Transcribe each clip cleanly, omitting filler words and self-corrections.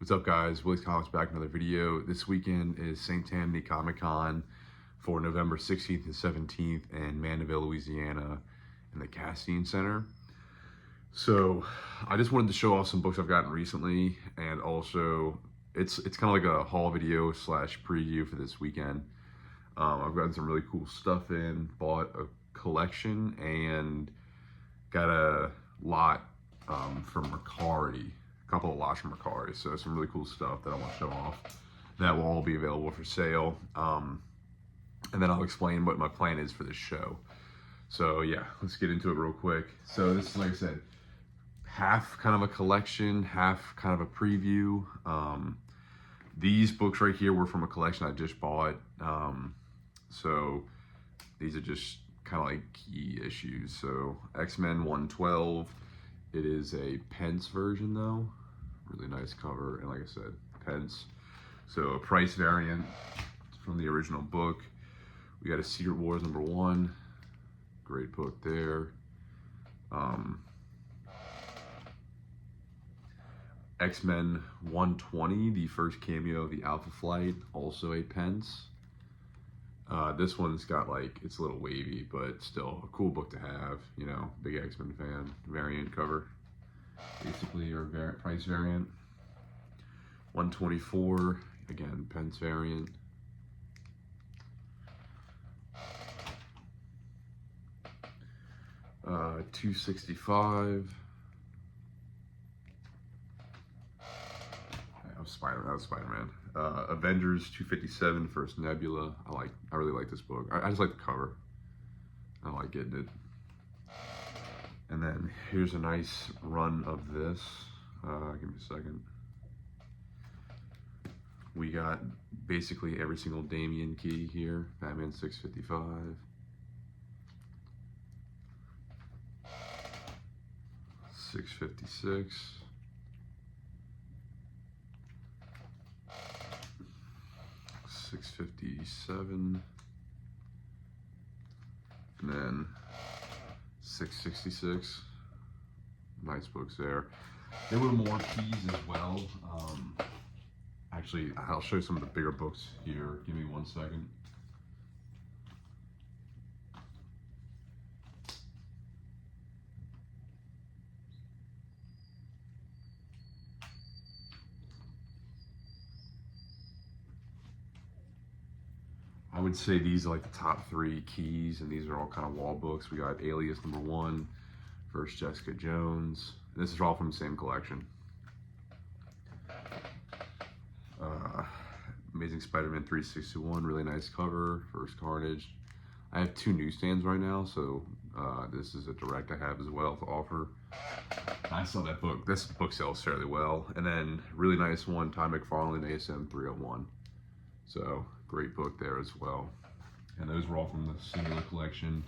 What's up, guys? Willie's Comics back, another video. This weekend is St Tammany Comic Con for November 16th and 17th in Mandeville, Louisiana in the Castine Center. So I just wanted to show off some books I've gotten recently, and also it's kind of like a haul video slash preview for this weekend. I've gotten some really cool stuff in, bought a collection, and got a lot from Mercari. Couple of lots from Mercari, so some really cool stuff that I want to show off. That will all be available for sale, and then I'll explain what my plan is for this show. So yeah, let's get into it real quick. So this is, like I said, half kind of a collection, half kind of a preview. These books right here were from a collection I just bought, so these are just kind of like key issues. So X-Men 112, it is a Pence version though. Really nice cover, and like I said, Pence. So a price variant from the original book. We got a Secret Wars #1, great book there. X-Men 120, the first cameo of the Alpha Flight, also a Pence. This one's got, like, it's a little wavy, but still a cool book to have, you know, big X-Men fan. Variant cover, basically, or price variant. 124, again, Pence variant. Uh, 265. That was Spider-Man. Avengers 257, First Nebula. I really like this book. I just like the cover. I like getting it. And then here's a nice run of this. Give me a second. We got basically every single Damian key here. Batman 655. 656. 657, and then 666. Nice books there. There were more keys as well. Actually, I'll show you some of the bigger books here. Give me 1 second. I would say these are like the top 3 keys, and these are all kind of wall books. We got Alias #1, First Jessica Jones. This is all from the same collection. Amazing Spider-Man 361, really nice cover. First Carnage. I have 2 newsstands right now, so this is a direct I have as well to offer. I saw that book. This book sells fairly well. And then really nice one, Ty McFarlane, ASM 301. So great book there as well. And those were all from the singular collection.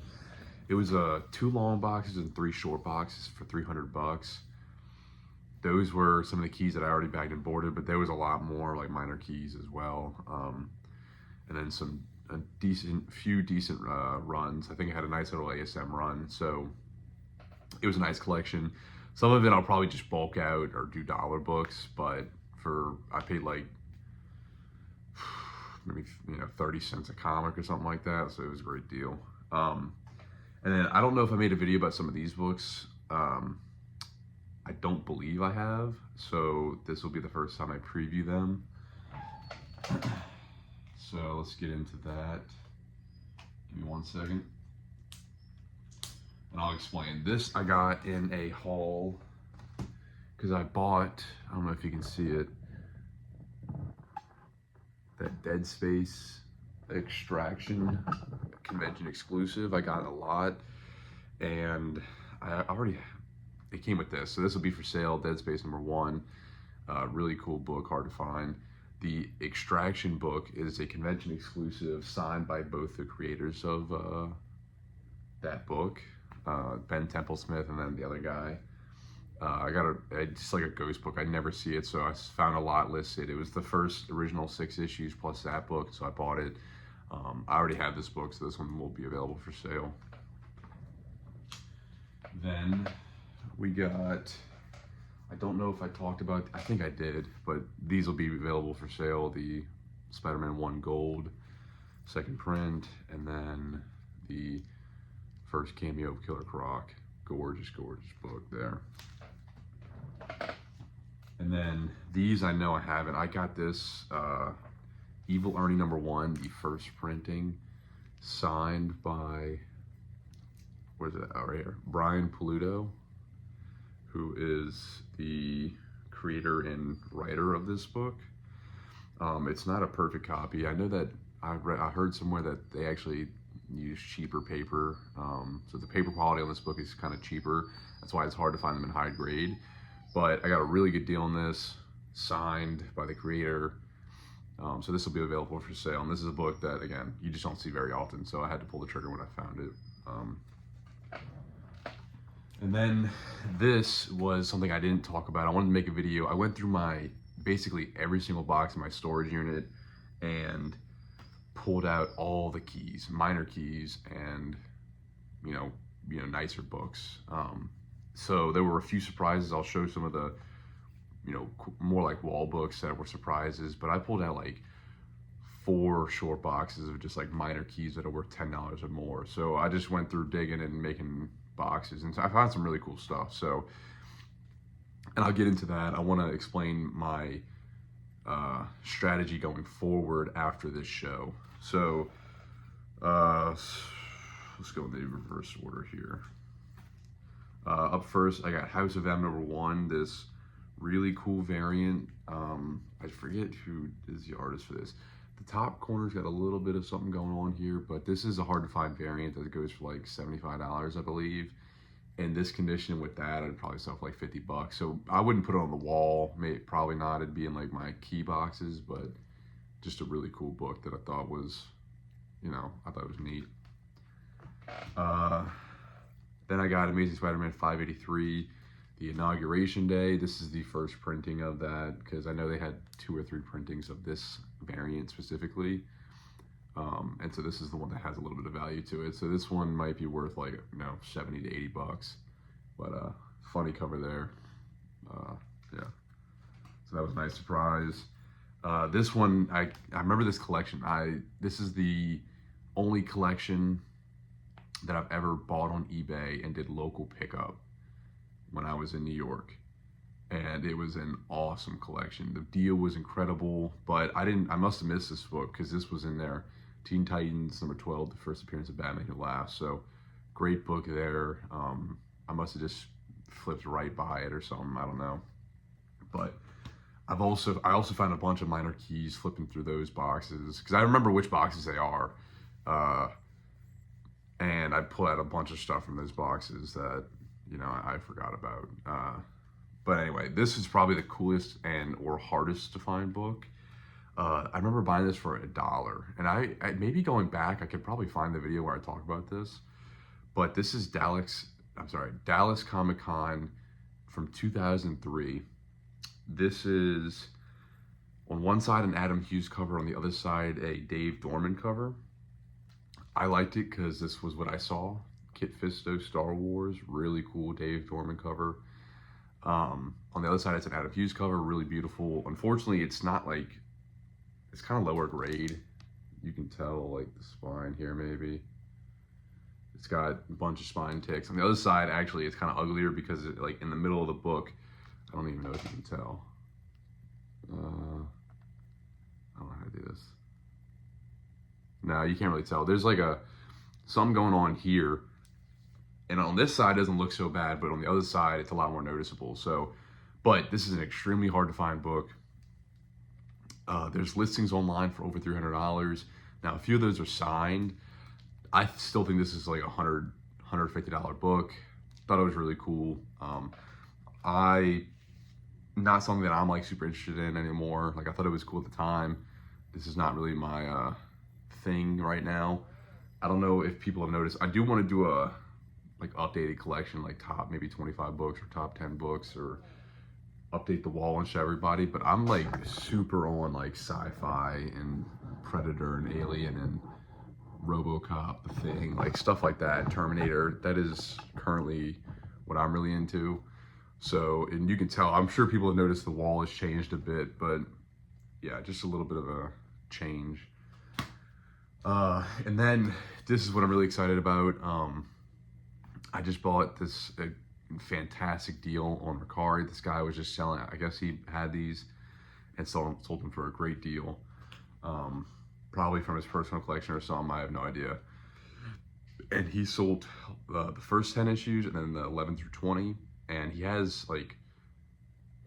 It was 2 long boxes and 3 short boxes for $300. Those were some of the keys that I already bagged and boarded, but there was a lot more like minor keys as well. And then few decent runs. I think I had a nice little ASM run, so it was a nice collection. Some of it I'll probably just bulk out or do dollar books, but I paid like maybe 30 cents a comic or something like that, so it was a great deal. And then I don't know if I made a video about some of these books. I don't believe I have, so this will be the first time I preview them. So let's get into that. Give me 1 second. And I'll explain. This I got in a haul because I bought, I don't know if you can see it, that Dead Space Extraction convention exclusive. I got a lot, and it came with this. So this will be for sale, Dead Space #1. Really cool book, hard to find. The Extraction book is a convention exclusive signed by both the creators of that book, Ben Templesmith and then the other guy. I got just like a ghost book. I never see it, so I found a lot listed. It was the first original 6 issues plus that book, so I bought it. I already have this book, so this one will be available for sale. Then we got I don't know if I talked about, I think I did, but these will be available for sale. The Spider-Man 1 Gold, second print, and then the first cameo of Killer Croc. Gorgeous, gorgeous book there. And then these I know I haven't. I got this Evil Ernie #1, the first printing, signed by, what is it, right here, Brian Pulido, who is the creator and writer of this book. It's not a perfect copy. I know that I heard somewhere that they actually use cheaper paper, so the paper quality on this book is kind of cheaper. That's why it's hard to find them in high grade. But I got a really good deal on this, signed by the creator. So this will be available for sale. And this is a book that, again, you just don't see very often. So I had to pull the trigger when I found it. And then this was something I didn't talk about. I wanted to make a video. I went through basically every single box in my storage unit and pulled out all the keys, minor keys, and nicer books. So there were a few surprises. I'll show some of the, more like wall books that were surprises, but I pulled out like 4 short boxes of just like minor keys that are worth $10 or more. So I just went through digging and making boxes, and so I found some really cool stuff. So, and I'll get into that. I want to explain my strategy going forward after this show. So let's go in the reverse order here. Up first, I got House of M #1, this really cool variant. I forget who is the artist for this. The top corner's got a little bit of something going on here, but this is a hard to find variant that goes for like $75, I believe. In this condition with that, I'd probably sell for like $50. So I wouldn't put it on the wall, probably not. It'd be in like my key boxes, but just a really cool book that I thought was, I thought it was neat. Then I got Amazing Spider-Man 583, the inauguration day. This is the first printing of that, because I know they had 2 or 3 printings of this variant specifically. And so this is the one that has a little bit of value to it. So this one might be worth like, $70 to $80. But funny cover there. Yeah. So that was a nice surprise. This one, I remember this collection. This is the only collection that I've ever bought on eBay and did local pickup when I was in New York. And it was an awesome collection. The deal was incredible, but I must have missed this book because this was in there. Teen Titans #12, the first appearance of Batman Who Laughs. So great book there. I must have just flipped right by it or something, I don't know. But I also found a bunch of minor keys flipping through those boxes, because I remember which boxes they are. And I pulled out a bunch of stuff from those boxes that, I forgot about. But anyway, this is probably the coolest or hardest to find book. I remember buying this for $1, and I maybe going back, I could probably find the video where I talk about this. But this is Dallas Comic Con from 2003. This is on one side an Adam Hughes cover, on the other side a Dave Dorman cover. I liked it because this was what I saw. Kit Fisto, Star Wars, really cool Dave Dorman cover. On the other side, it's an Adam Hughes cover, really beautiful. Unfortunately, it's not like, it's kind of lower grade. You can tell like the spine here maybe. It's got a bunch of spine ticks. On the other side, actually, it's kind of uglier because like in the middle of the book, I don't even know if you can tell. I don't know how to do this. No, you can't really tell. There's like something going on here. And on this side, it doesn't look so bad, but on the other side, it's a lot more noticeable. So, but this is an extremely hard to find book. There's listings online for over $300. Now, a few of those are signed. I still think this is like $100, $150 book. Thought it was really cool. Not something that I'm like super interested in anymore. Like I thought it was cool at the time. This is not really my thing right now. I don't know if people have noticed. I do want to do a like updated collection, like top maybe 25 books or top 10 books, or update the wall and show everybody. But I'm like super on like sci-fi and Predator and Alien and RoboCop, The Thing, like stuff like that. Terminator. That is currently what I'm really into. So, and you can tell, I'm sure people have noticed the wall has changed a bit, but yeah, just a little bit of a change. And then this is what I'm really excited about. I just bought this fantastic deal on Mercari. This guy was just selling, I guess he had these and sold them for a great deal. Probably from his personal collection or something, I have no idea. And he sold the first 10 issues and then the 11 through 20. And he has like,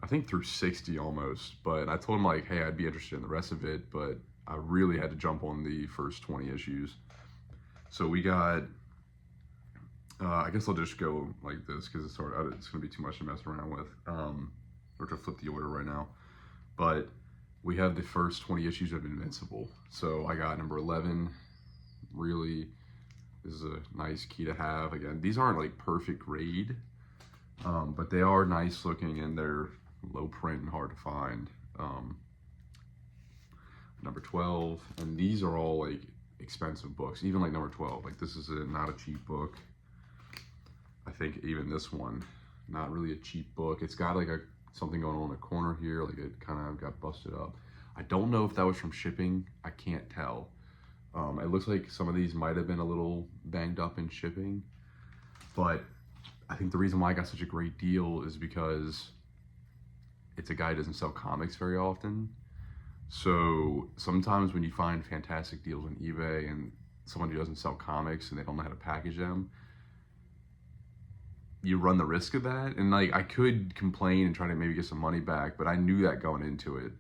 I think through 60 almost. But I told him like, hey, I'd be interested in the rest of it, but I really had to jump on the first 20 issues. So we got, I guess I'll just go like this because it's going to be too much to mess around with, or to flip the order right now. But we have the first 20 issues of Invincible. So I got number 11. Really, this is a nice key to have. Again, these aren't like perfect grade, but they are nice looking and they're low print and hard to find. Number 12, and these are all like expensive books, even like number 12. Like this is not a cheap book. I think even this one, not really a cheap book. It's got like something going on in the corner here, like it kind of got busted up. I don't know if that was from shipping. I can't tell. It looks like some of these might have been a little banged up in shipping, but I think the reason why I got such a great deal is because it's a guy who doesn't sell comics very often. So sometimes when you find fantastic deals on eBay and someone who doesn't sell comics and they don't know how to package them, you run the risk of that. And like, I could complain and try to maybe get some money back, but I knew that going into it.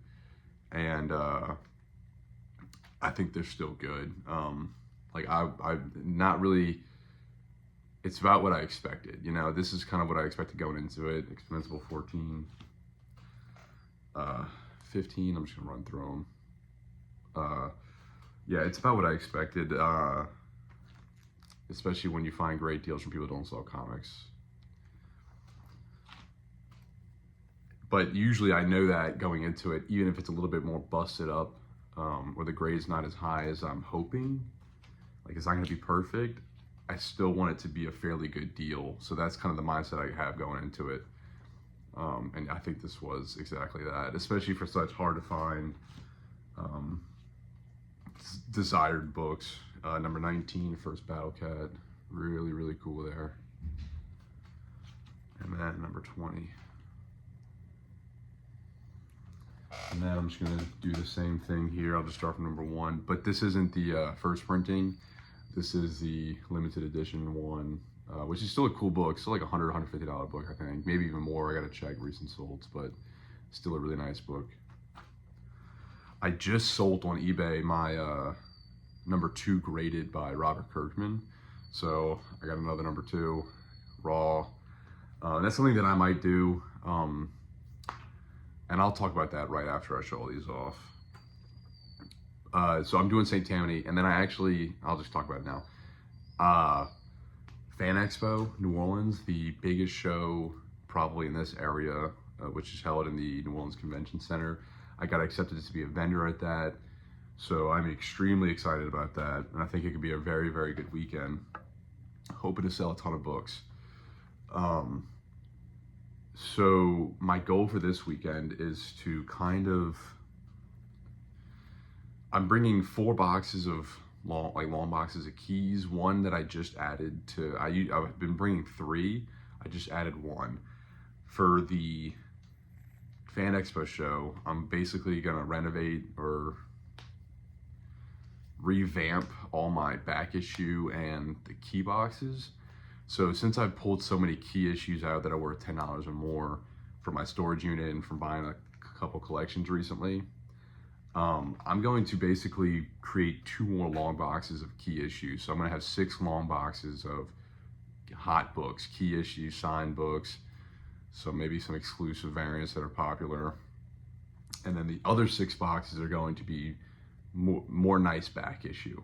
And I think they're still good. Like I not really, it's about what I expected. You know, this is kind of what I expected going into it. Invincible 14, 15, I'm just gonna run through them. Yeah, it's about what I expected, especially when you find great deals from people who don't sell comics. But usually I know that going into it, even if it's a little bit more busted up, or the grade's not as high as I'm hoping, like it's not gonna be perfect, I still want it to be a fairly good deal. So that's kind of the mindset I have going into it. And I think this was exactly that, especially for such hard to find desired books. Number 19, First Battle Cat, really, really cool there. And then number 20. And then I'm just gonna do the same thing here. I'll just start from number 1, but this isn't the first printing. This is the limited edition one, which is still a cool book. Still like $100, $150 book, I think. Maybe even more. I gotta check recent solds, but still a really nice book. I just sold on eBay my number 2 graded by Robert Kirkman. So I got another number 2, raw. That's something that I might do. And I'll talk about that right after I show all these off. So I'm doing St. Tammany, and then I'll just talk about it now. Fan Expo, New Orleans, the biggest show probably in this area, which is held in the New Orleans Convention Center. I got accepted to be a vendor at that. So I'm extremely excited about that. And I think it could be a very, very good weekend. Hoping to sell a ton of books. So my goal for this weekend is to I'm bringing 4 boxes of long boxes of keys. One that I just added to, I've been bringing 3. I just added 1. For the Fan Expo show, I'm basically gonna renovate or revamp all my back issue and the key boxes. So since I've pulled so many key issues out that are worth $10 or more for my storage unit and from buying a couple collections recently, I'm going to basically create 2 more long boxes of key issues. So I'm gonna have 6 long boxes of hot books, key issues, signed books, so maybe some exclusive variants that are popular. And then the other 6 boxes are going to be more nice back issue.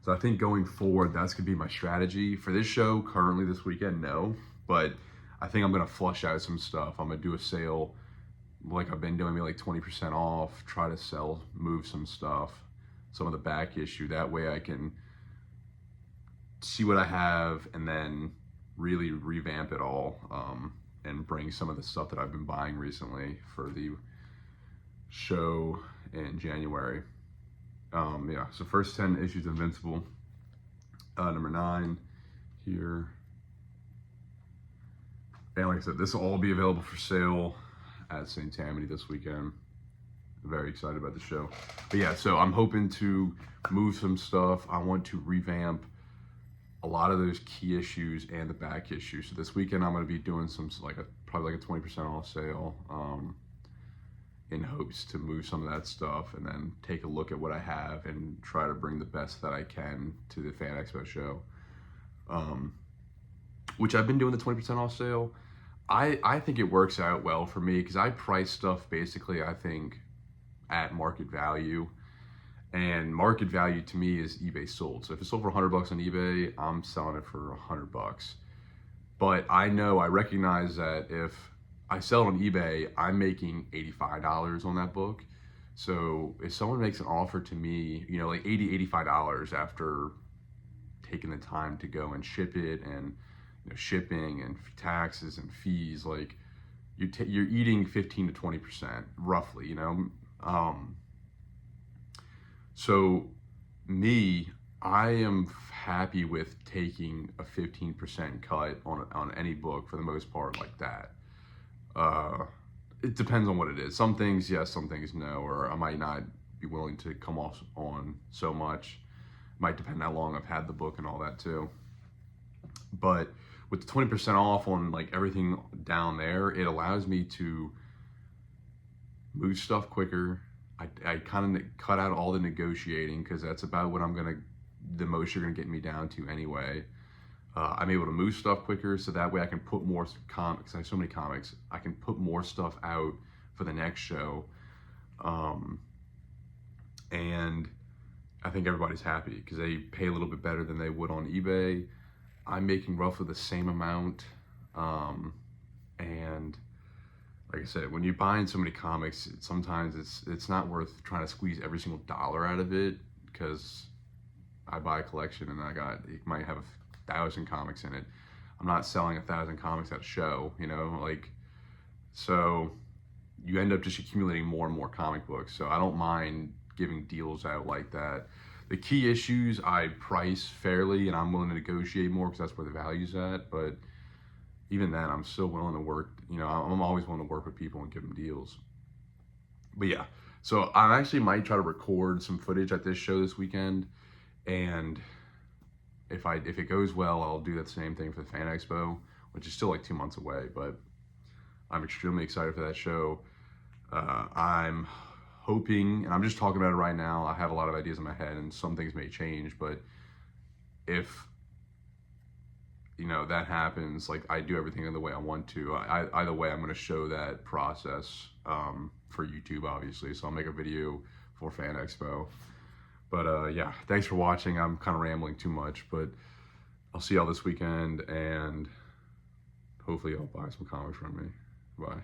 So I think going forward, that's gonna be my strategy. For this show, currently this weekend, no, but I think I'm gonna flush out some stuff. I'm gonna do a sale like I've been doing, maybe like 20% off, try to move some stuff, some of the back issue. That way I can see what I have and then really revamp it all. and bring some of the stuff that I've been buying recently for the show in January. Yeah, so first 10 issues of Invincible. Number 9 here. And like I said, this will all be available for sale at St. Tammany this weekend. I'm very excited about the show. But yeah, so I'm hoping to move some stuff. I want to revamp a lot of those key issues and the back issues. So this weekend I'm going to be doing some probably like a 20% off sale in hopes to move some of that stuff and then take a look at what I have and try to bring the best that I can to the Fan Expo show. Which I've been doing the 20% off sale. I think it works out well for me because I price stuff basically, I think, at market value. And market value to me is eBay sold. So if it's sold for $100 on eBay, I'm selling it for $100. But I recognize that if I sell it on eBay, I'm making $85 on that book. So if someone makes an offer to me, like $80, $85 after taking the time to go and ship it and shipping and taxes and fees, like you're eating 15 to 20% roughly, So me, I am happy with taking a 15% cut on any book for the most part like that. It depends on what it is. Some things yes, some things no, or I might not be willing to come off on so much. Might depend how long I've had the book and all that too. But with the 20% off on like everything down there, it allows me to move stuff quicker. I kind of cut out all the negotiating because that's about what the most you're gonna get me down to anyway. I'm able to move stuff quicker, so that way I can put more comics. I have so many comics. I can put more stuff out for the next show, and I think everybody's happy because they pay a little bit better than they would on eBay. I'm making roughly the same amount, and like I said, when you're buying so many comics, sometimes it's not worth trying to squeeze every single dollar out of it because I buy a collection and it might have 1,000 comics in it. I'm not selling 1,000 comics at a show, so you end up just accumulating more and more comic books. So I don't mind giving deals out like that. The key issues I price fairly and I'm willing to negotiate more because that's where the value's at. But even then, I'm still willing to work. I'm always willing to work with people and give them deals. But yeah, so I actually might try to record some footage at this show this weekend, and if it goes well, I'll do that same thing for the Fan Expo, which is still like 2 months away. But I'm extremely excited for that show. I'm hoping, and I'm just talking about it right now. I have a lot of ideas in my head, and some things may change. But if that happens, like I do everything in the way I want to. Either way, I'm going to show that process for YouTube, obviously. So I'll make a video for Fan Expo. But yeah, thanks for watching. I'm kind of rambling too much, but I'll see y'all this weekend, and hopefully y'all buy some comics from me. Bye.